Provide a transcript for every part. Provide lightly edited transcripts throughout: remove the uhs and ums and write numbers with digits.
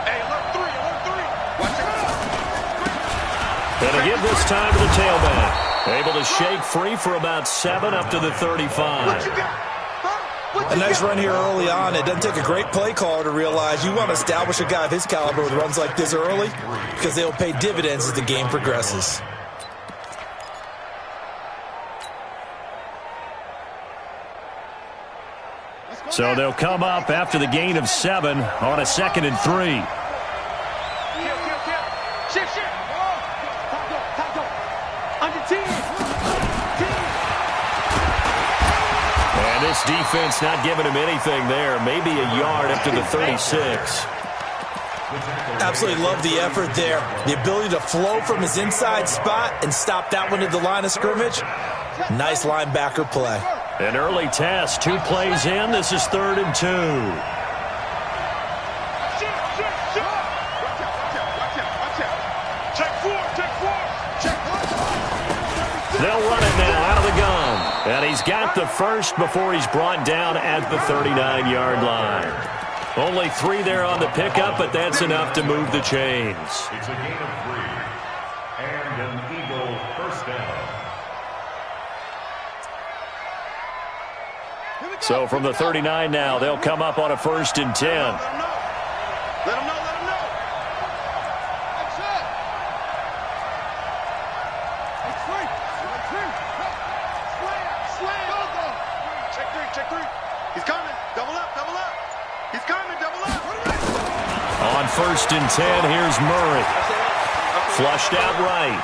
Hey, alert three. Watch And to give this time to the tailback. Able to shake free for about 7 up to the 35. What you got? A nice run here early on. It doesn't take a great play caller to realize you want to establish a guy of his caliber with runs like this early because they'll pay dividends as the game progresses. So they'll come up after the gain of 7 on a 2nd and 3. Shift. Under 10. And this defense not giving him anything there. Maybe a yard up to the 36. Absolutely love the effort there. The ability to flow from his inside spot and stop that one at the line of scrimmage. Nice linebacker play. An early test. 2 plays in. This is 3rd and 2. They'll run it now out of the gun. And he's got the first before he's brought down at the 39-yard line. Only 3 there on the pickup, but that's enough to move the chains. It's a gain of 3 and an Eagle first down. So from the 39 now, they'll come up on a 1st and 10. Let him know. Check 3. He's coming. Double up. He's coming. Double up. On 1st and 10, here's Murray. Flushed out right.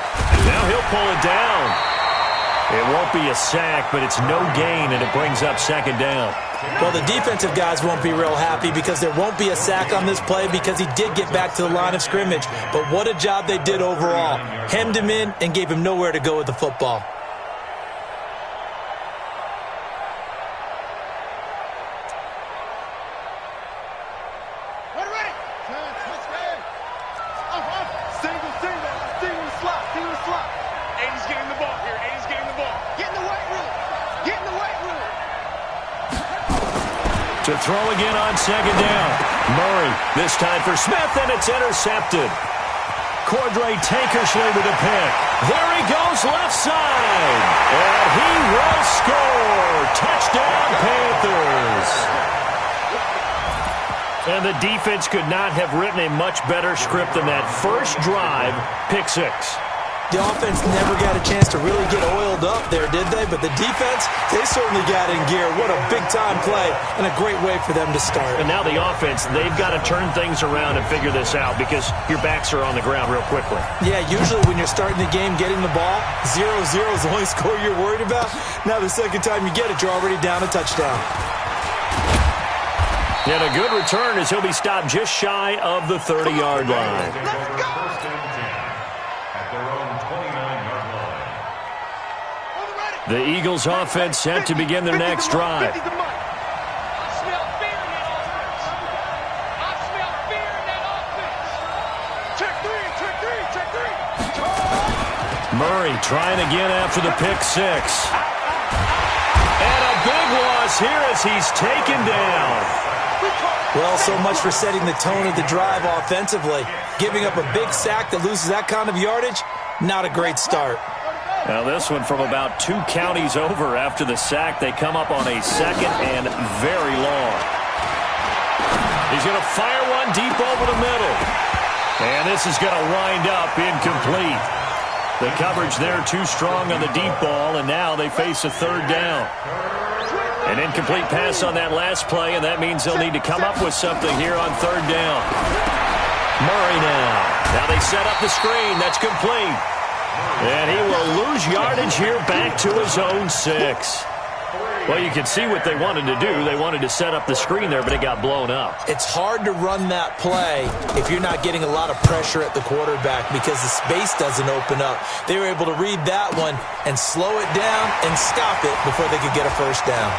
Now he'll pull it down. It won't be a sack, but it's no gain, and it brings up 2nd down. Well, the defensive guys won't be real happy because there won't be a sack on this play because he did get back to the line of scrimmage. But what a job they did overall. Hemmed him in and gave him nowhere to go with the football. To throw again on 2nd down. Murray, this time for Smith, and it's intercepted. Cordray Tankersley with a pick. There he goes left side. And he will score. Touchdown, Panthers. And the defense could not have written a much better script than that. First drive, pick 6. The offense never got a chance to really get oiled up there, did they? But the defense, they certainly got in gear. What a big-time play and a great way for them to start. And now the offense, they've got to turn things around and figure this out because your backs are on the ground real quickly. Yeah, usually when you're starting the game getting the ball, 0-0 is the only score you're worried about. Now the second time you get it, you're already down a touchdown. And a good return as he'll be stopped just shy of the 30-yard line. Let's go! The Eagles offense set to begin their next drive. Murray trying again after the pick 6. And a big loss here as he's taken down. Well, so much for setting the tone of the drive offensively. Giving up a big sack that loses that kind of yardage, not a great start. Now this one from about 2 counties over after the sack. They come up on a 2nd and very long. He's going to fire one deep over the middle. And this is going to wind up incomplete. The coverage there too strong on the deep ball, and now they face a 3rd down. An incomplete pass on that last play, and that means they'll need to come up with something here on 3rd down. Murray now. Now they set up the screen. That's complete. And he will lose yardage here back to his own 6. Well, you can see what they wanted to do. They wanted to set up the screen there, but it got blown up. It's hard to run that play if you're not getting a lot of pressure at the quarterback because the space doesn't open up. They were able to read that one and slow it down and stop it before they could get a 1st down.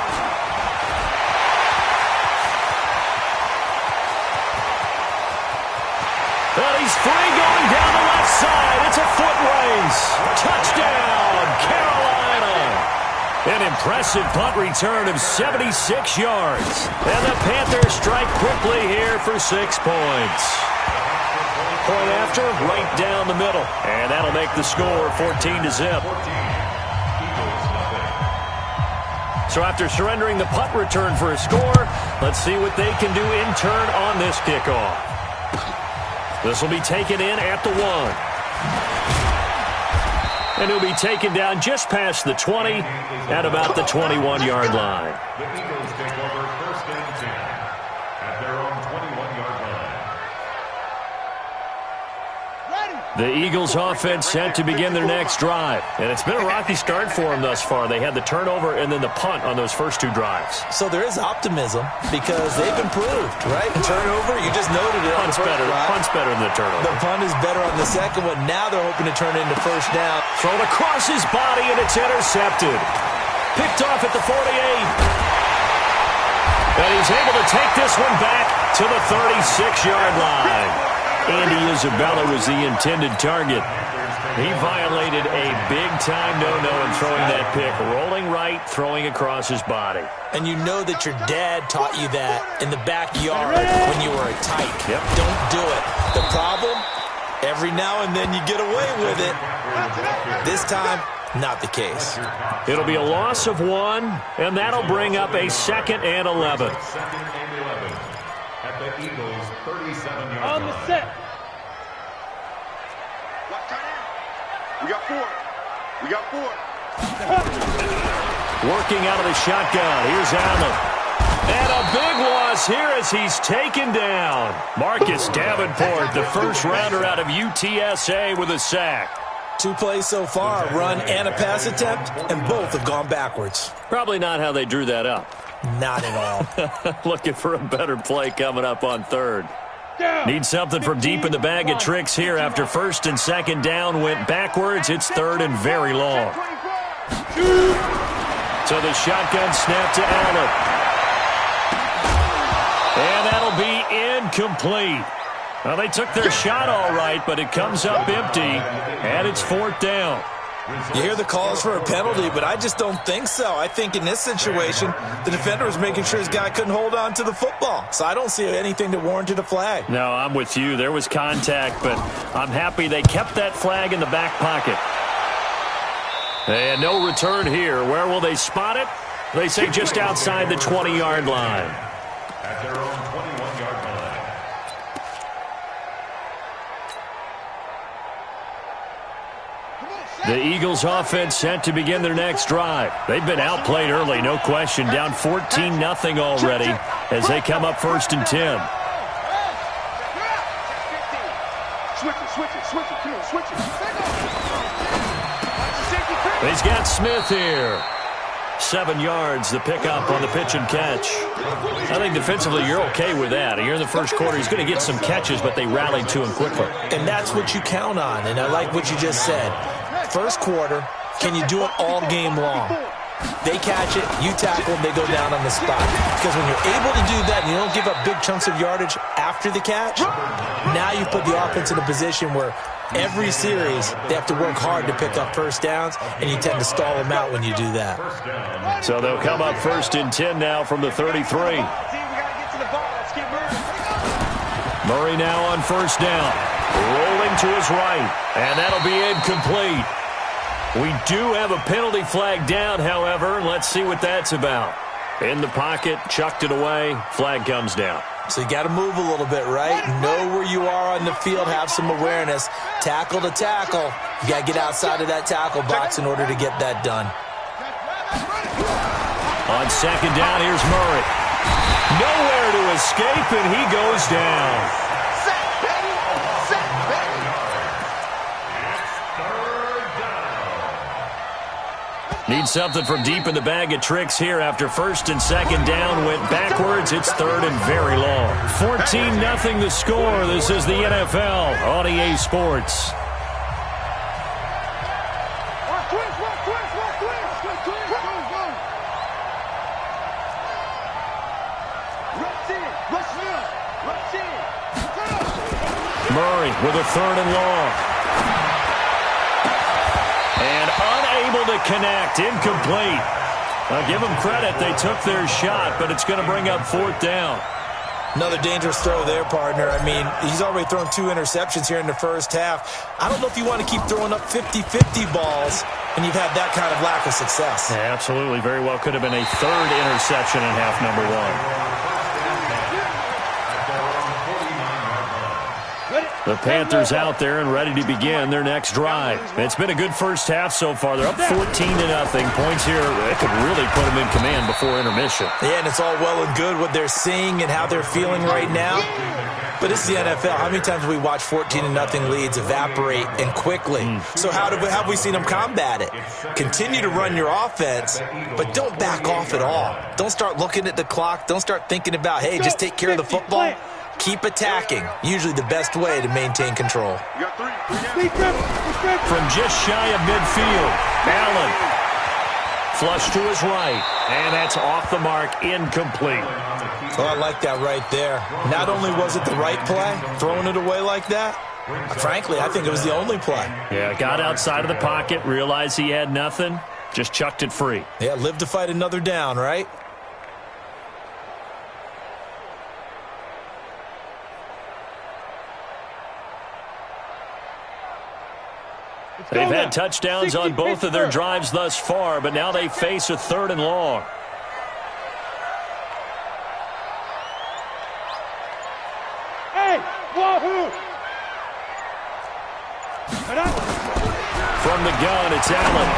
Well, he's free going down the left side. It's a foot race. Touchdown, Carolina. An impressive punt return of 76 yards. And the Panthers strike quickly here for 6 points. Point after, right down the middle. And that'll make the score 14-0. So after surrendering the punt return for a score, let's see what they can do in turn on this kickoff. This will be taken in at the 1. And he'll be taken down just past the 20 at about the 21-yard line. The Eagles take over 1st and 10 at their own 21-yard line. The Eagles offense set to begin their next drive. And it's been a rocky start for them thus far. They had the turnover and then the punt on those first 2 drives. So there is optimism because they've improved, right? Turnover, you just noted it. Punt's better than the turnover. The punt is better on the second one. Now they're hoping to turn it into first down. Thrown across his body, and it's intercepted. Picked off at the 48. And he's able to take this one back to the 36-yard line. Andy Isabella was the intended target. He violated a big-time no-no in throwing that pick. Rolling right, throwing across his body. And you know that your dad taught you that in the backyard when you were a tyke. Yep. Don't do it. The problem, every now and then you get away with it. This time, not the case. It'll be a loss of 1, and that'll bring up a 2nd and 11. 2nd and 11 at the Eagles' 37-yard line. On the set. We got 4. We got 4. Working out of the shotgun. Here's Allen. And a big loss here as he's taken down. Marcus Davenport, the first rounder out of UTSA with a sack. 2 plays so far, a run and a pass attempt, and both have gone backwards. Probably not how they drew that up. Not at all. Looking for a better play coming up on 3rd. Need something from deep in the bag of tricks here after 1st and 2nd down went backwards. It's 3rd and very long. So the shotgun snap to Allen. And that'll be incomplete. Well, they took their shot all right, but it comes up empty, and it's 4th down. You hear the calls for a penalty, but I just don't think so. I think in this situation, the defender was making sure his guy couldn't hold on to the football. So I don't see anything that warranted a flag. No, I'm with you. There was contact, but I'm happy they kept that flag in the back pocket. And no return here. Where will they spot it? They say just outside the 20-yard line. At their own 21-yard line. The Eagles offense set to begin their next drive. They've been outplayed early, no question. Down 14-0 already as they come up 1st and 10. He's got Smith here. 7 yards, the pickup on the pitch and catch. I think defensively you're okay with that. Here in the first quarter, he's going to get some catches, but they rallied to him quickly. And that's what you count on, and I like what you just said. First quarter, can you do it all game long? They catch it, you tackle, they go down on the spot. Because when you're able to do that and you don't give up big chunks of yardage after the catch, now you put the offense in a position where every series they have to work hard to pick up first downs, and you tend to stall them out when you do that. So they'll come up 1st and 10 now from the 33. Murray now on 1st down. Rolling to his right, and that'll be incomplete. We do have a penalty flag down, however. Let's see what that's about. In the pocket, chucked it away, flag comes down. So you got to move a little bit, right? Know where you are on the field, have some awareness. Tackle to tackle. You got to get outside of that tackle box in order to get that done. On 2nd down, here's Murray. Nowhere to escape, and he goes down. Need something from deep in the bag of tricks here after 1st and 2nd down went backwards. It's 3rd and very long. 14-0 the score. This is the NFL on EA Sports. Murray with a 3rd and long. And unable to connect. Incomplete. I'll give them credit. They took their shot, but it's going to bring up 4th down. Another dangerous throw there, partner. I mean, he's already thrown 2 interceptions here in the first half. I don't know if you want to keep throwing up 50-50 balls when you've had that kind of lack of success. Yeah, absolutely. Very well could have been a 3rd interception in half number 1. The Panthers out there and ready to begin their next drive. It's been a good first half so far. They're up 14-0. Points here, it could really put them in command before intermission. Yeah, and it's all well and good what they're seeing and how they're feeling right now. But it's the NFL. How many times have we watched 14-0 leads evaporate and quickly? So how have we seen them combat it? Continue to run your offense, but don't back off at all. Don't start looking at the clock. Don't start thinking about, hey, just take care of the football. Keep attacking. Usually the best way to maintain control. From just shy of midfield, Allen. Flush to his right, and that's off the mark, incomplete. Oh, I like that right there. Not only was it the right play, throwing it away like that, frankly, I think it was the only play. Yeah, got outside of the pocket, realized he had nothing, just chucked it free. Yeah, live to fight another down, right? They've had touchdowns on both of their drives thus far, but now they face a 3rd and long. Hey, wahoo! From the gun, it's Allen.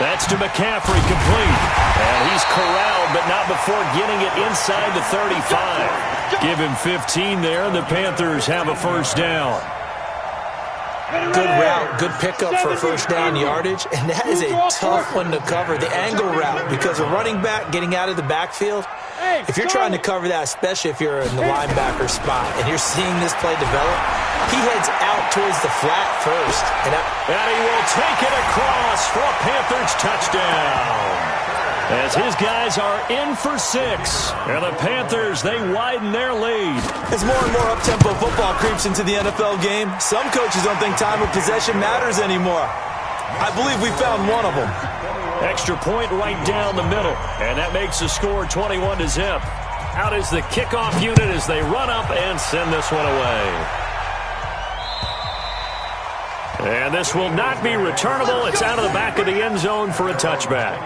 That's to McCaffrey, complete. And he's corralled, but not before getting it inside the 35. Give him 15 there, and the Panthers have a 1st down. Good route, good pickup for first down yardage, and that is a tough one to cover, the angle route, because a running back getting out of the backfield, if you're trying to cover that, especially if you're in the linebacker spot, and you're seeing this play develop, he heads out towards the flat first. And he will take it across for a Panthers touchdown. As his guys are in for 6. And the Panthers, they widen their lead. As more and more up-tempo football creeps into the NFL game, some coaches don't think time of possession matters anymore. I believe we found one of them. Extra point right down the middle. And that makes the score 21-0. Out is the kickoff unit as they run up and send this one away. And this will not be returnable. It's out of the back of the end zone for a touchback.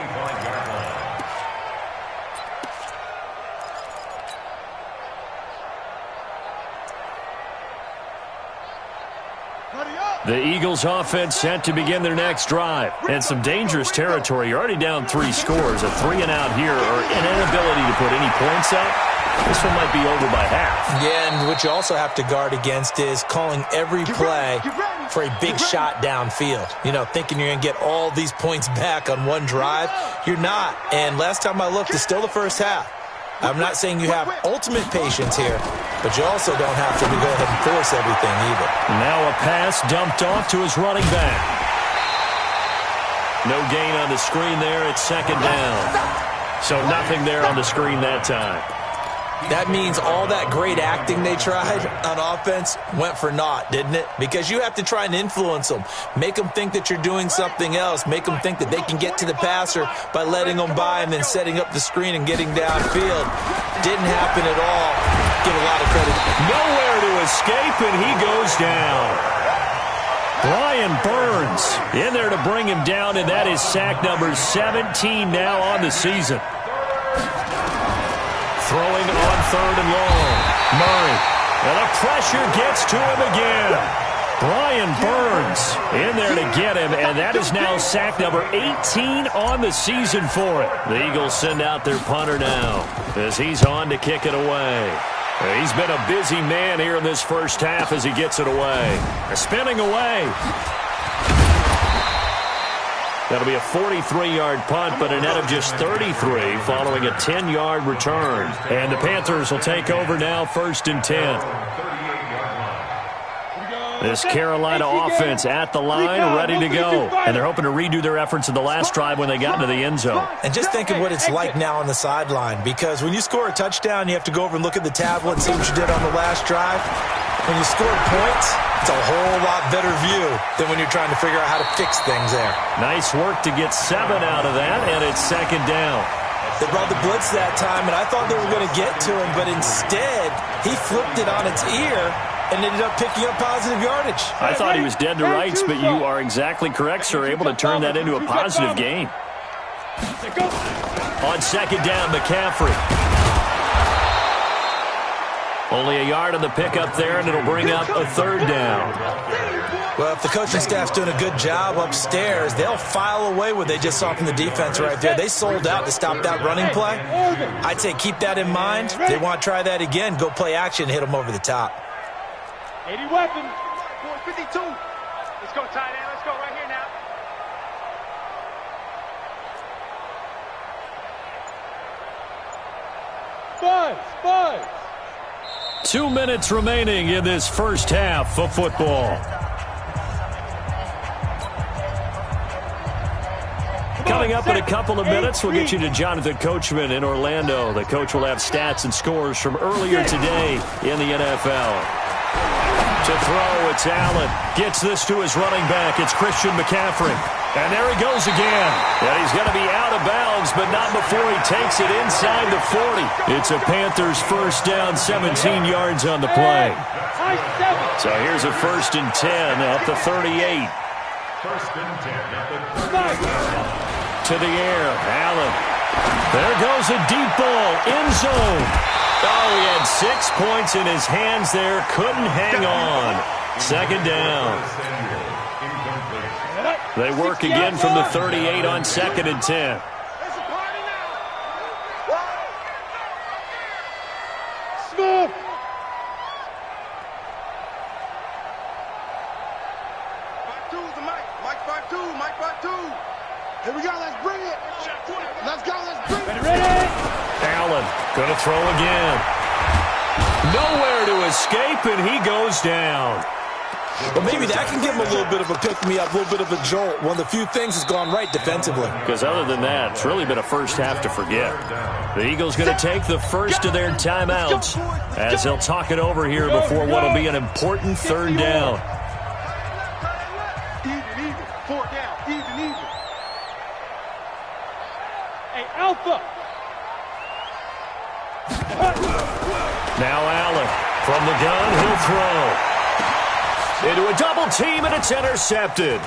The Eagles offense set to begin their next drive. And some dangerous territory. You're already down 3 scores. A 3-and-out here or an inability to put any points up. This one might be over by half. Yeah, and what you also have to guard against is calling every play for a big shot downfield. You know, thinking you're going to get all these points back on one drive. You're not. And last time I looked, it's still the first half. I'm not saying you have ultimate patience here, but you also don't have to go ahead and force everything either. Now a pass dumped off to his running back. No gain on the screen there. It's 2nd down. So nothing there on the screen that time. That means all that great acting they tried on offense went for naught, didn't it? Because you have to try and influence them. Make them think that you're doing something else. Make them think that they can get to the passer by letting them by and then setting up the screen and getting downfield. Didn't happen at all. Give a lot of credit. Nowhere to escape, and he goes down. Brian Burns in there to bring him down, and that is sack number 17 now on the season. Throwing on 3rd and long. Murray. And the pressure gets to him again. Brian Burns in there to get him, and that is now sack number 18 on the season for it. The Eagles send out their punter now as he's on to kick it away. He's been a busy man here in this first half as he gets it away. Spinning away. That'll be a 43-yard punt, but a net of just 33 following a 10-yard return. And the Panthers will take over now, 1st and 10. This Carolina offense at the line, ready to go. And they're hoping to redo their efforts in the last drive when they got into the end zone. And just think of what it's like now on the sideline, because when you score a touchdown, you have to go over and look at the tablet and see what you did on the last drive. When you score points, it's a whole lot better view than when you're trying to figure out how to fix things there. Nice work to get 7 out of that, and it's second down. They brought the blitz that time, and I thought they were going to get to him, but instead, he flipped it on its ear and ended up picking up positive yardage. I thought he was dead to rights, but you are exactly correct, sir. Able to turn that into a positive gain. On second down, McCaffrey. Only a yard on the pickup there, and it'll bring up a third down. Well, if the coaching staff's doing a good job upstairs, they'll file away what they just saw from the defense right there. They sold out to stop that running play. I'd say keep that in mind. If they want to try that again, go play action, hit them over the top. 80 weapons. 452. Let's go, tight end. Let's go right here now. Five. 2 minutes remaining in this first half of football. Coming up in a couple of minutes, we'll get you to Jonathan Coachman in Orlando. The coach will have stats and scores from earlier today in the NFL. To throw, it's Allen. Gets this to his running back. It's Christian McCaffrey. And there he goes again. And he's going to be out of bounds, but not before he takes it inside the 40. It's a Panthers first down, 17 yards on the play. So here's a 1st and 10 at the 38. 1st and 10 at the to the air, Allen. There goes a deep ball, end zone. Oh, he had 6 points in his hands there, couldn't hang on. Second down. They work again from the 38 on 2nd and 10. Smith. Mike 5-2. Here we go, let's bring it. Let's go, let's bring it. Ready? Allen going to throw again. Nowhere to escape, and he goes down. Well, maybe that can give him a little bit of a pick-me-up, a little bit of a jolt. One of the few things has gone right defensively. Because other than that, it's really been a first half to forget. The Eagles going to take the first of their timeouts as they'll talk it over here before what will be an important third down. Even. 4 down. Even. Hey, Alpha. Now Allen from the gun, he'll throw. Into a double team, and it's intercepted.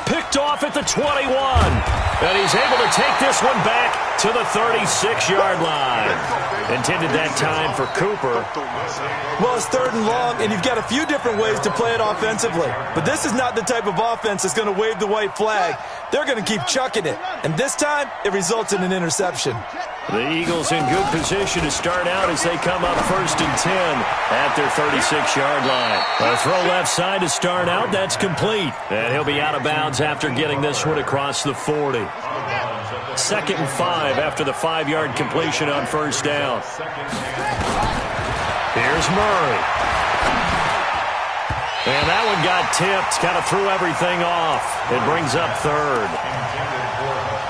Picked off at the 21. And he's able to take this one back to the 36-yard line. Intended that time for Cooper. Well, it's 3rd and long, and you've got a few different ways to play it offensively. But this is not the type of offense that's going to wave the white flag. They're going to keep chucking it. And this time, it results in an interception. The Eagles in good position to start out as they come up 1st and 10 at their 36-yard line. A throw left side to start out. That's complete. And he'll be out of bounds after getting this one across the 40. 2nd and 5 after the 5-yard completion on 1st down. Here's Murray. And that one got tipped. Kind of threw everything off. It brings up 3rd.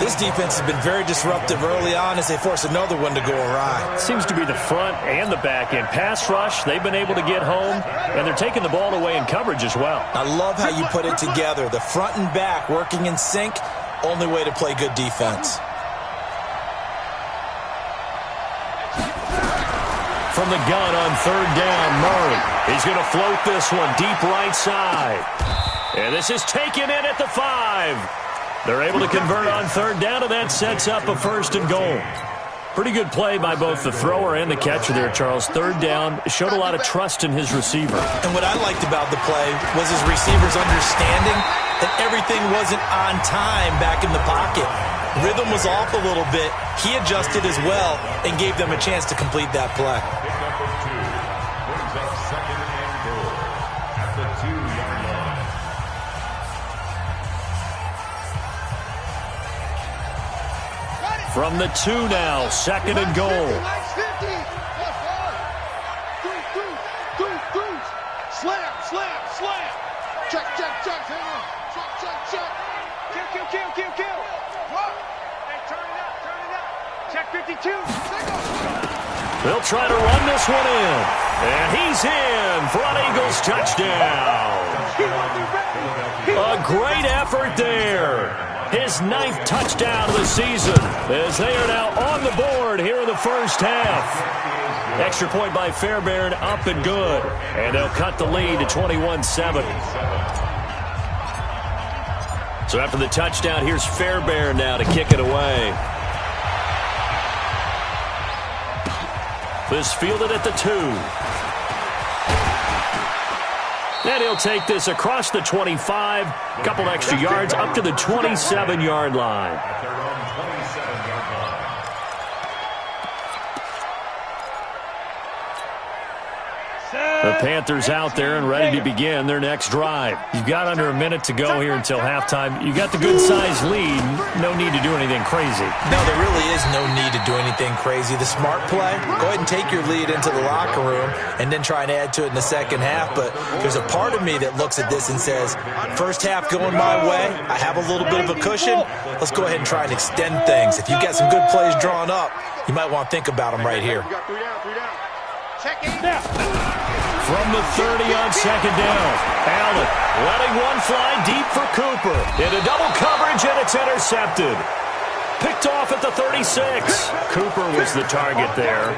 This defense has been very disruptive early on as they force another one to go awry. Seems to be the front and the back end. Pass rush, they've been able to get home, and they're taking the ball away in coverage as well. I love how you put it together. The front and back working in sync, only way to play good defense. From the gun on 3rd down, Murray. He's going to float this one deep right side. And this is taken in at the 5. They're able to convert on 3rd down, and that sets up a 1st and goal. Pretty good play by both the thrower and the catcher there, Charles. 3rd down, showed a lot of trust in his receiver. And what I liked about the play was his receiver's understanding that everything wasn't on time back in the pocket. Rhythm was off a little bit. He adjusted as well and gave them a chance to complete that play. Pick number 2 brings up 2nd and goal at the 2-yard line. From the 2 now, 2nd and goal. Slam. Check. Hang on. Check. Kill. What? Hey, turn it up. Check 52. They'll try to run this one in. And he's in for an Eagles touchdown. A great effort there. His 9th touchdown of the season as they are now on the board here in the first half. Extra point by Fairbairn, up and good. And they'll cut the lead to 21-7. So after the touchdown, here's Fairbairn now to kick it away. This fielded at the 2. And he'll take this across the 25. A couple extra yards up to the 27-yard line. The Panthers out there and ready to begin their next drive. You've got under a minute to go here until halftime. You got the good-sized lead. No need to do anything crazy. No, there really is no need to do anything crazy. The smart play, go ahead and take your lead into the locker room and then try and add to it in the second half. But there's a part of me that looks at this and says, first half going my way, I have a little bit of a cushion. Let's go ahead and try and extend things. If you've got some good plays drawn up, you might want to think about them right here. Check it down. From the 30 on second down, Allen letting one fly deep for Cooper. Into double coverage, and it's intercepted. Picked off at the 36. Cooper was the target there.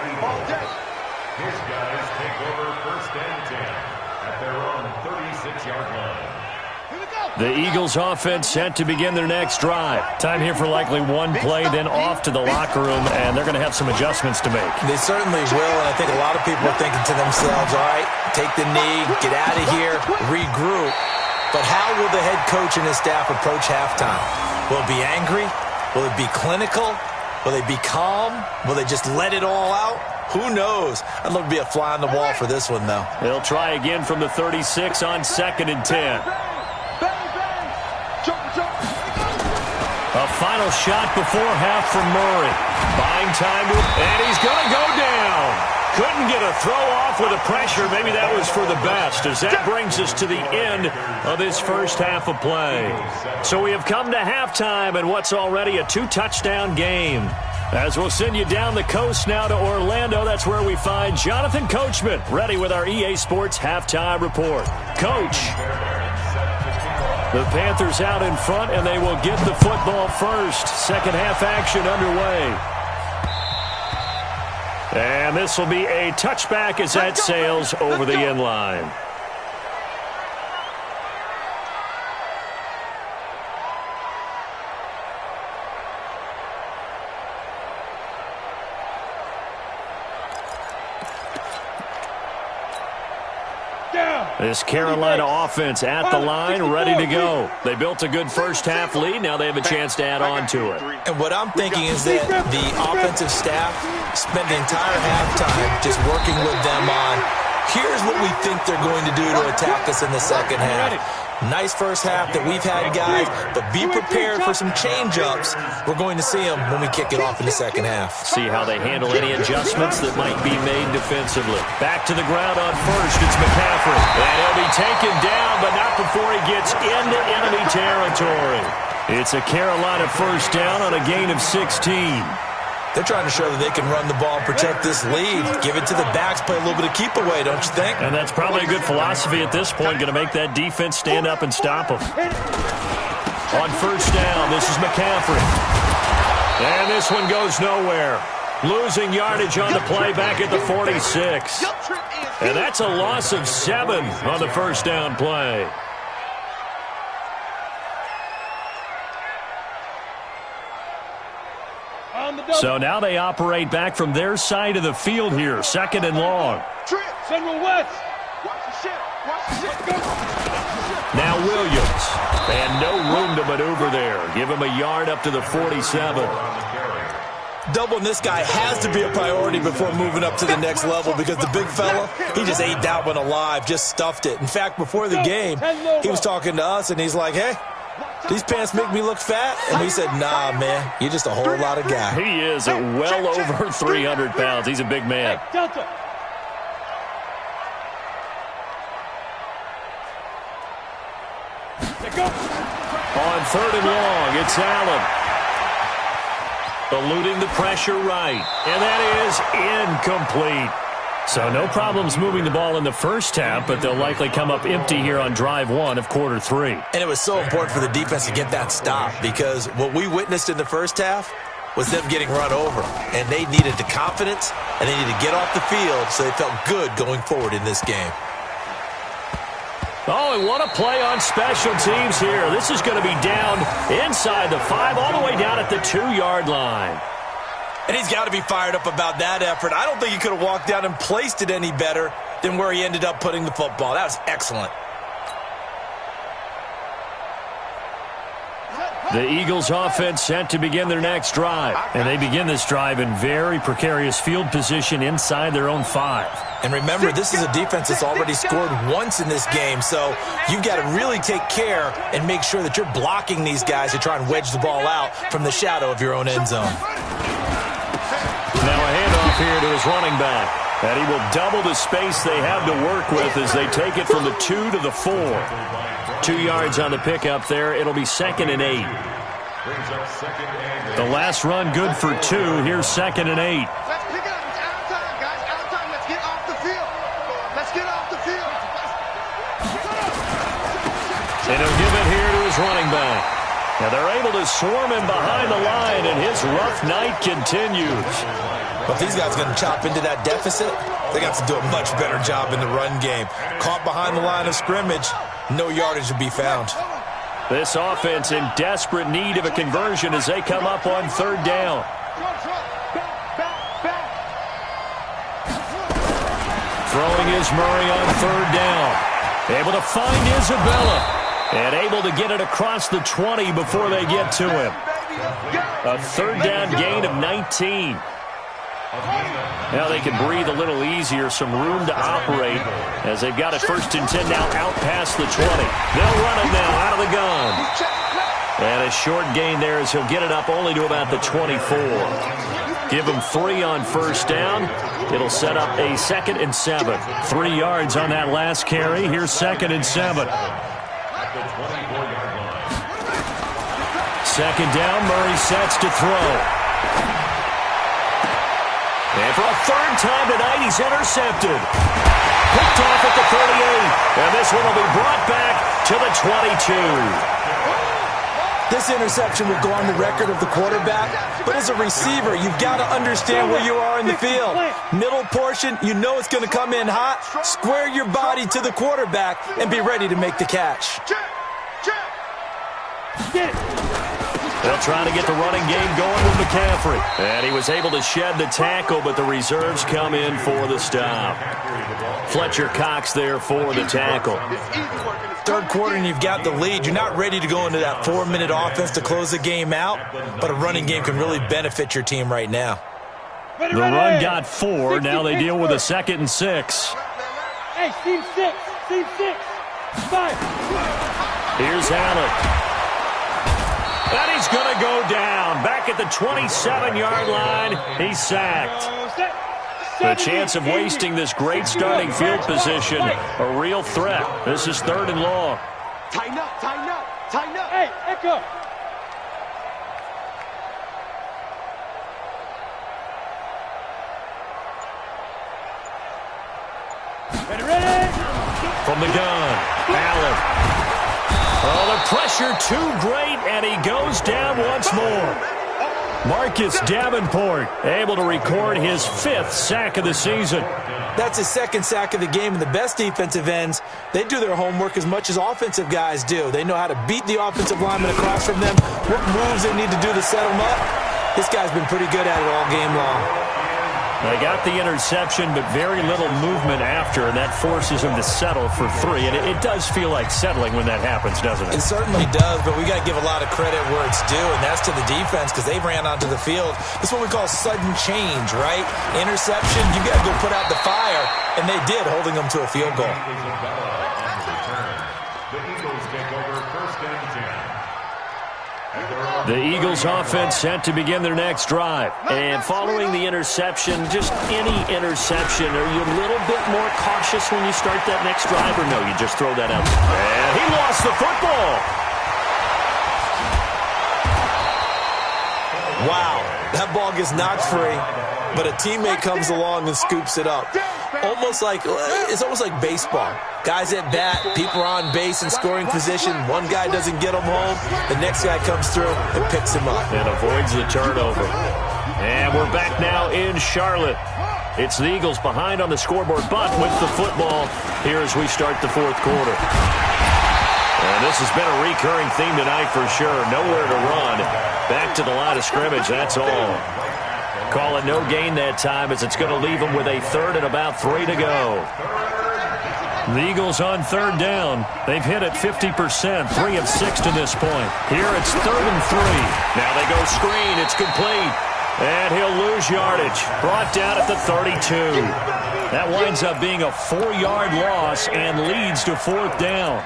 His guys take over first and 10 at their own 36-yard line. The Eagles offense set to begin their next drive. Time here for likely one play, then off to the locker room, and they're going to have some adjustments to make. They certainly will, and I think a lot of people are thinking to themselves, all right, take the knee, get out of here, regroup. But how will the head coach and his staff approach halftime? Will it be angry? Will it be clinical? Will they be calm? Will they just let it all out? Who knows? I'd love to be a fly on the wall for this one, though. They'll try again from the 36 on second and 10. A final shot before half from Murray. Buying time to, and he's going to go down. Couldn't get a throw off with the pressure. Maybe that was for the best, as that brings us to the end of this first half of play. So we have come to halftime in what's already a 2-touchdown game. As we'll send you down the coast now to Orlando, that's where we find Jonathan Coachman, ready with our EA Sports Halftime Report. Coach. The Panthers out in front, and they will get the football first. Second half action underway. And this will be a touchback as that sails over the end line. This Carolina offense at the line, ready to go. They built a good first half lead. Now they have a chance to add on to it. And what I'm thinking is that the offensive staff spent the entire halftime just working with them on, here's what we think they're going to do to attack us in the second half. Nice first half that we've had, guys, but be prepared for some change-ups. We're going to see them when we kick it off in the second half. See how they handle any adjustments that might be made defensively. Back to the ground on first, it's McCaffrey. And he'll be taken down, but not before he gets into enemy territory. It's a Carolina first down on a gain of 16. They're trying to show that they can run the ball and protect this lead. Give it to the backs, play a little bit of keep away, don't you think? And that's probably a good philosophy at this point, going to make that defense stand up and stop them. On first down, this is McCaffrey. And this one goes nowhere. Losing yardage on the play back at the 46. And that's a loss of 7 on the first down play. So now they operate back from their side of the field here, second and long. Now Williams. And no room to maneuver there. Give him a yard up to the 47. Doubling this guy has to be a priority before moving up to the next level because the big fella, he just ate that one alive, just stuffed it. In fact, before the game, he was talking to us, and he's like, hey, these pants make me look fat? And we said, nah, man, you're just a whole lot of guy. He is at well over 300 pounds. He's a big man. On third and long, it's Allen. Eluding the pressure right. And that is incomplete. So no problems moving the ball in the first half, but they'll likely come up empty here on drive one of quarter three. And it was so important for the defense to get that stop because what we witnessed in the first half was them getting run over. And they needed the confidence, and they needed to get off the field so they felt good going forward in this game. Oh, and what a play on special teams here. This is going to be down inside the 5, all the way down at the 2-yard line. And he's got to be fired up about that effort. I don't think he could have walked down and placed it any better than where he ended up putting the football. That was excellent. The Eagles offense set to begin their next drive. And they begin this drive in very precarious field position inside their own 5. And remember, this is a defense that's already scored once in this game, so you've got to really take care and make sure that you're blocking these guys to try and wedge the ball out from the shadow of your own end zone. Now a handoff here to his running back. And he will double the space they have to work with as they take it from the 2 to the 4. 2 yards on the pickup there. It'll be 2nd and 8. The last run good for 2. Here's 2nd and 8. Let's pick it up. It's out of time, guys. Out of time. Let's get off the field. Let's get off the field. And he'll give it here to his running back. Now they're able to swarm him behind the line, and his rough night continues. But if these guys are going to chop into that deficit, they got to do a much better job in the run game. Caught behind the line of scrimmage, no yardage to be found. This offense in desperate need of a conversion as they come up on 3rd down. Throwing is Murray on 3rd down. Able to find Isabella. And able to get it across the 20 before they get to him. A 3rd down gain of 19. Now they can breathe a little easier, some room to operate as they've got it 1st and 10 now out past the 20. They'll run it now out of the gun. And a short gain there as he'll get it up only to about the 24. Give him 3 on 1st down. It'll set up a 2nd and 7. 3 yards on that last carry. Here's 2nd and 7. 2nd down, Murray sets to throw. And for a 3rd time tonight, he's intercepted. Picked off at the 38. And this one will be brought back to the 22. This interception will go on the record of the quarterback, but as a receiver, you've got to understand where you are in the field. Middle portion, you know it's going to come in hot. Square your body to the quarterback and be ready to make the catch. They'll try to get the running game going with McCaffrey. And he was able to shed the tackle, but the reserves come in for the stop. Fletcher Cox there for the tackle. 3rd quarter and you've got the lead. You're not ready to go into that 4-minute offense to close the game out, but a running game can really benefit your team right now. The run got 4. Now they deal with a 2nd and 6. Hey, team 6. Team 6. 5. Here's Allen. And he's going to go down. Back at the 27-yard line, he's sacked. The chance of wasting this great starting field position, a real threat. This is 3rd and long. Tighten up, tighten up, tighten up. Hey, Echo. Ready? From the gun, Allen. Oh, the pressure too great, and he goes down once more. Marcus Davenport able to record his 5th sack of the season. That's his 2nd sack of the game, and the best defensive ends, they do their homework as much as offensive guys do. They know how to beat the offensive lineman across from them, what moves they need to do to set them up. This guy's been pretty good at it all game long. They got the interception, but very little movement after, and that forces them to settle for 3. And it does feel like settling when that happens, doesn't it? It certainly does, but we got to give a lot of credit where it's due, and that's to the defense because they ran onto the field. This is what we call sudden change, right? Interception, you got to go put out the fire, and they did, holding them to a field goal. The Eagles offense set to begin their next drive. And following the interception, just any interception, are you a little bit more cautious when you start that next drive, or no, you just throw that out? And he lost the football. Wow, that ball gets knocked free, but a teammate comes along and scoops it up. almost like baseball. Guys at bat, people are on base in scoring position. One guy doesn't get him home. The next guy comes through and picks him up. And avoids the turnover. And we're back now in Charlotte. It's the Eagles behind on the scoreboard, but with the football here as we start the fourth quarter. And this has been a recurring theme tonight for sure. Nowhere to run. Back to the line of scrimmage, that's all. Call it no gain that time as it's going to leave them with a third and about 3 to go. The Eagles on third down. They've hit it 50%, 3 of 6 to this point. Here it's 3rd and 3. Now they go screen. It's complete. And he'll lose yardage. Brought down at the 32. That winds up being a 4-yard loss and leads to 4th down.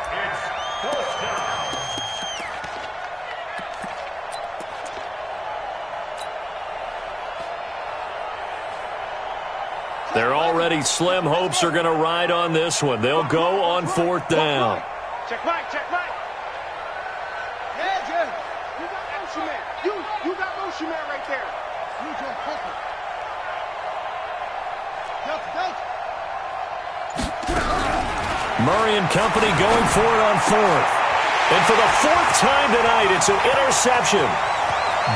They're already slim hopes are going to ride on this one. They'll go on 4th down. Check Mike, check Mike. Yeah, Jim. You got motion man. You got motion man right there. Murray and company going for it on 4th. And for the 4th time tonight, it's an interception.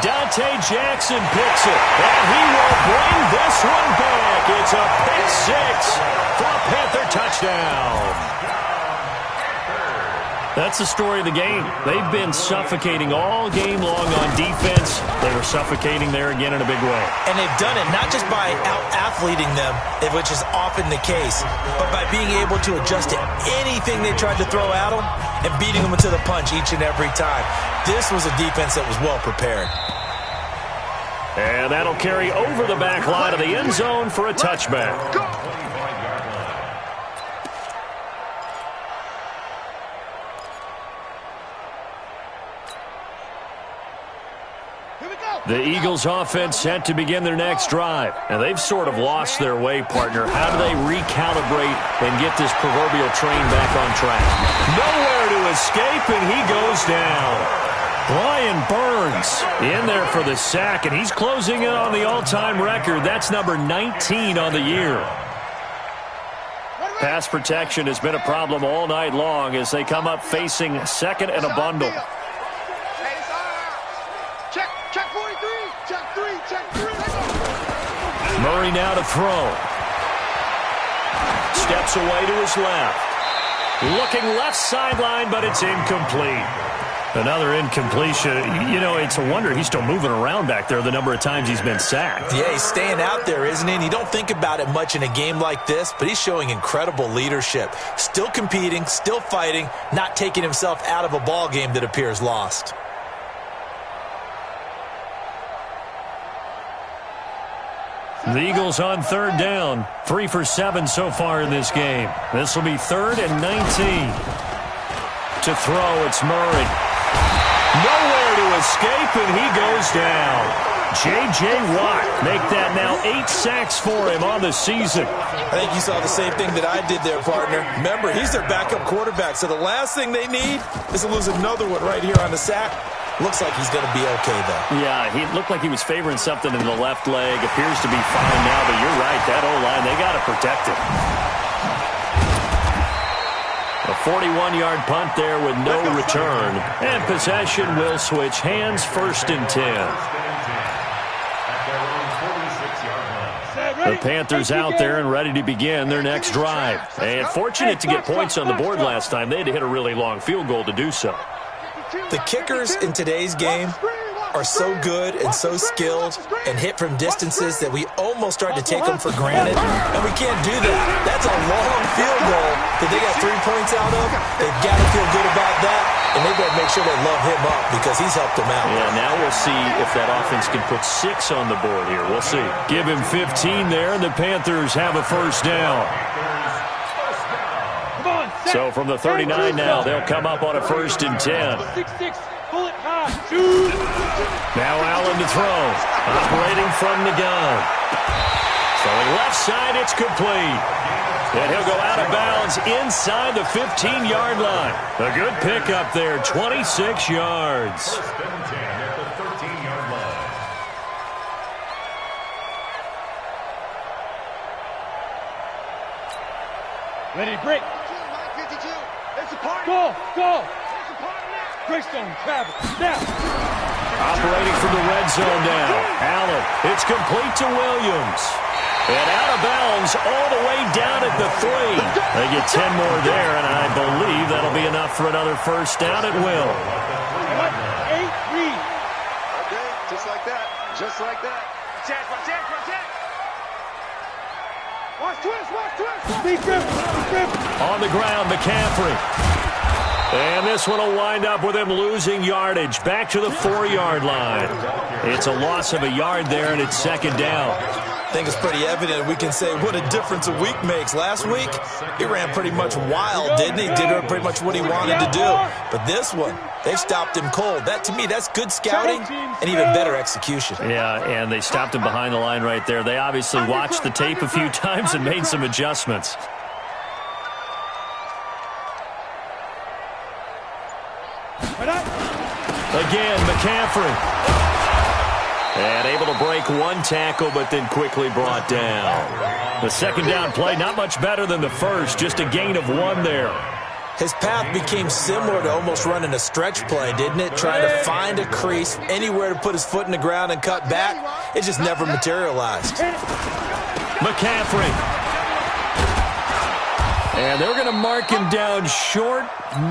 Dante Jackson picks it, and he will bring this one back. It's a pick 6 for a Panther touchdown. That's the story of the game. They've been suffocating all game long on defense. They were suffocating there again in a big way. And they've done it not just by out-athleting them, which is often the case, but by being able to adjust to anything they tried to throw at them and beating them into the punch each and every time. This was a defense that was well prepared. And that'll carry over the back line of the end zone for a touchback. The Eagles offense set to begin their next drive. And they've sort of lost their way, partner. How do they recalibrate and get this proverbial train back on track? Nowhere to escape, and he goes down. Brian Burns in there for the sack, and he's closing in on the all-time record. That's number 19 on the year. Pass protection has been a problem all night long as they come up facing 2nd and a bundle. Murray now to throw. Steps away to his left. Looking left sideline, but it's incomplete. Another incompletion. You know, it's a wonder he's still moving around back there the number of times he's been sacked. Yeah, he's staying out there, isn't he? And you don't think about it much in a game like this, but he's showing incredible leadership. Still competing, still fighting, not taking himself out of a ball game that appears lost. The Eagles on 3rd down. 3 for 7 so far in this game. This will be 3rd and 19. To throw, it's Murray. Nowhere to escape, and he goes down. J.J. Watt make that now 8 sacks for him on the season. I think you saw the same thing that I did there, partner. Remember, he's their backup quarterback, so the last thing they need is to lose another one right here on the sack. Looks like he's going to be okay, though. Yeah, he looked like he was favoring something in the left leg. Appears to be fine now, but you're right. That O-line, they got to protect it. A 41-yard punt there with no return. And possession will switch hands, 1st and 10. The Panthers out there and ready to begin their next drive. And fortunate to get points on the board last time. They had to hit a really long field goal to do so. The kickers in today's game are so good and so skilled and hit from distances that we almost start to take them for granted, and we can't do that. That's a long field goal that they got 3 points out of. They've got to feel good about that, and they've got to make sure they love him up because he's helped them out. Yeah, now we'll see if that offense can put 6 on the board here. We'll see. Give him 15 there, and the Panthers have a 1st down. So from the 39 now, they'll come up on a 1st and 10. Now Allen to throw. Operating from the gun. Throwing left side, it's complete. And he'll go out of bounds inside the 15-yard line. A good pickup there, 26 yards. 1st and 10 at the 13-yard line. Ready, break. 52. It's a party. Go. It's a party now. Greystone, travel. Now. Operating from the red zone now. Allen. It's complete to Williams. And out of bounds all the way down at the 3. They get 10 more there, and I believe that'll be enough for another first down at will. 8 read. Okay, just like that. Just like that. Check. Watch twist. Deep grip. On the ground, McCaffrey. And this one will wind up with him losing yardage. Back to the 4-yard line. It's a loss of a yard there, and it's second down. I think it's pretty evident. We can say what a difference a week makes. Last week, he ran pretty much wild, didn't he? Did pretty much what he wanted to do. But this one, they stopped him cold. That, to me, that's good scouting and even better execution. Yeah, and they stopped him behind the line right there. They obviously watched the tape a few times and made some adjustments. Again, McCaffrey. And able to break one tackle, but then quickly brought down. The second down play, not much better than the first, just a gain of 1 there. His path became similar to almost running a stretch play, didn't it? Trying to find a crease, anywhere to put his foot in the ground and cut back. It just never materialized. McCaffrey. And they're going to mark him down short,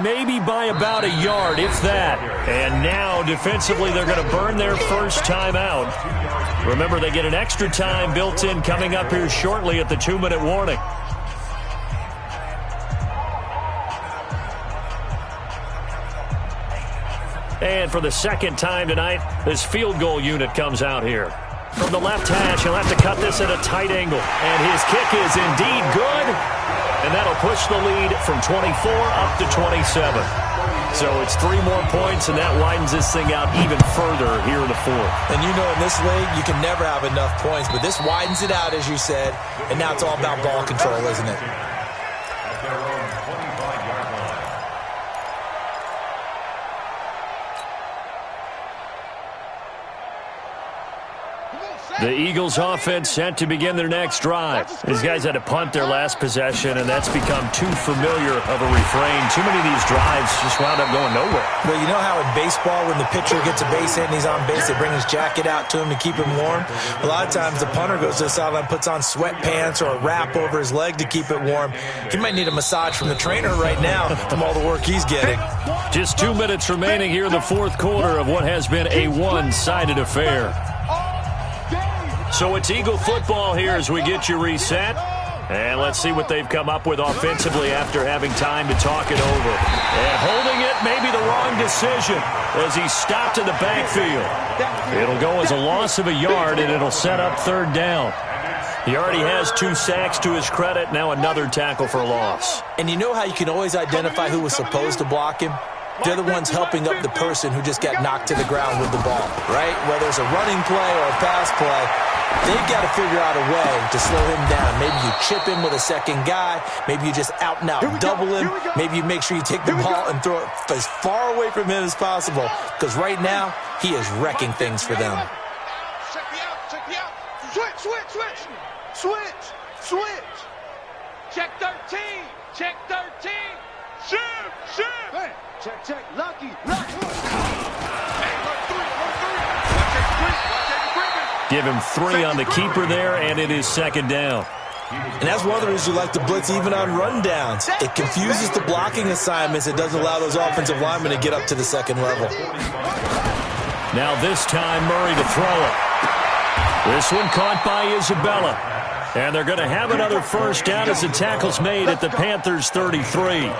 maybe by about a yard, if that. And now, defensively, they're going to burn their first time out. Remember, they get an extra time built in coming up here shortly at the 2-minute warning. And for the second time tonight, this field goal unit comes out here. From the left hash, he'll have to cut this at a tight angle. And his kick is indeed good. And that'll push the lead from 24 up to 27. So it's 3 more points, and that widens this thing out even further here in the 4th. And you know in this league, you can never have enough points, but this widens it out, as you said, and now it's all about ball control, isn't it? At their own 25-yard line. The Eagles offense set to begin their next drive. These guys had to punt their last possession, and that's become too familiar of a refrain. Too many of these drives just wound up going nowhere. Well, you know how in baseball, when the pitcher gets a base hit and he's on base, they bring his jacket out to him to keep him warm? A lot of times the punter goes to the sideline, puts on sweatpants or a wrap over his leg to keep it warm. He might need a massage from the trainer right now from all the work he's getting. Just 2 minutes remaining here in the 4th quarter of what has been a one-sided affair. So it's Eagle football here as we get you reset. And let's see what they've come up with offensively after having time to talk it over. And holding it, maybe the wrong decision as he stopped in the backfield. It'll go as a loss of a yard, and it'll set up 3rd down. He already has 2 sacks to his credit, now another tackle for loss. And you know how you can always identify who was supposed to block him? They're the ones helping up the person who just got knocked to the ground with the ball, right? Whether it's a running play or a pass play, they've got to figure out a way to slow him down. Maybe you chip him with a second guy. Maybe you just out and out double him. Maybe you make sure you take the ball and throw it as far away from him as possible. Because right now, he is wrecking things for them. Check me out. Switch. Check 13. Shoot. Hey. Check. Lucky. Give him 3 on the keeper there, and it is 2nd down. And that's one of the reasons you like to blitz even on rundowns. It confuses the blocking assignments. It doesn't allow those offensive linemen to get up to the 2nd level. Now this time Murray to throw it. This one caught by Isabella. And they're going to have another first down as the tackle's made at the Panthers' 33.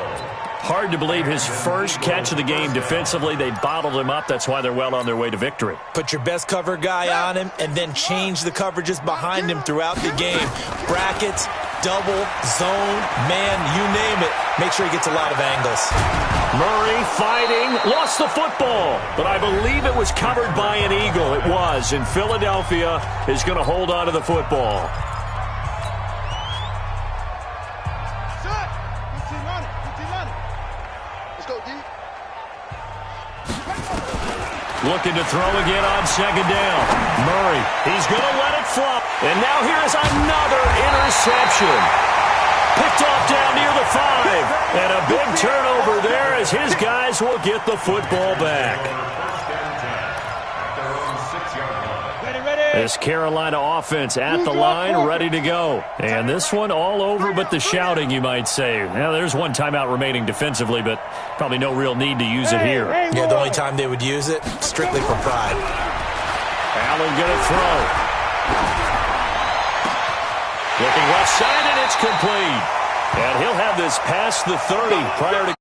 Hard to believe his first catch of the game defensively. They bottled him up. That's why they're well on their way to victory. Put your best cover guy on him and then change the coverages behind him throughout the game. Brackets, double, zone, man, you name it. Make sure he gets a lot of angles. Murray fighting, lost the football, but I believe it was covered by an Eagle. It was, and Philadelphia is going to hold on to the football. Looking to throw again on 2nd down. Murray, he's going to let it flop. And now here's another interception. Picked off down near the 5. And a big turnover there as his guys will get the football back. This Carolina offense at the line, ready to go. And this one all over but the shouting, you might say. Now, there's one timeout remaining defensively, but probably no real need to use it here. Yeah, the only time they would use it, strictly for pride. Allen going to throw. Looking left side, and it's complete. And he'll have this past the 30 prior to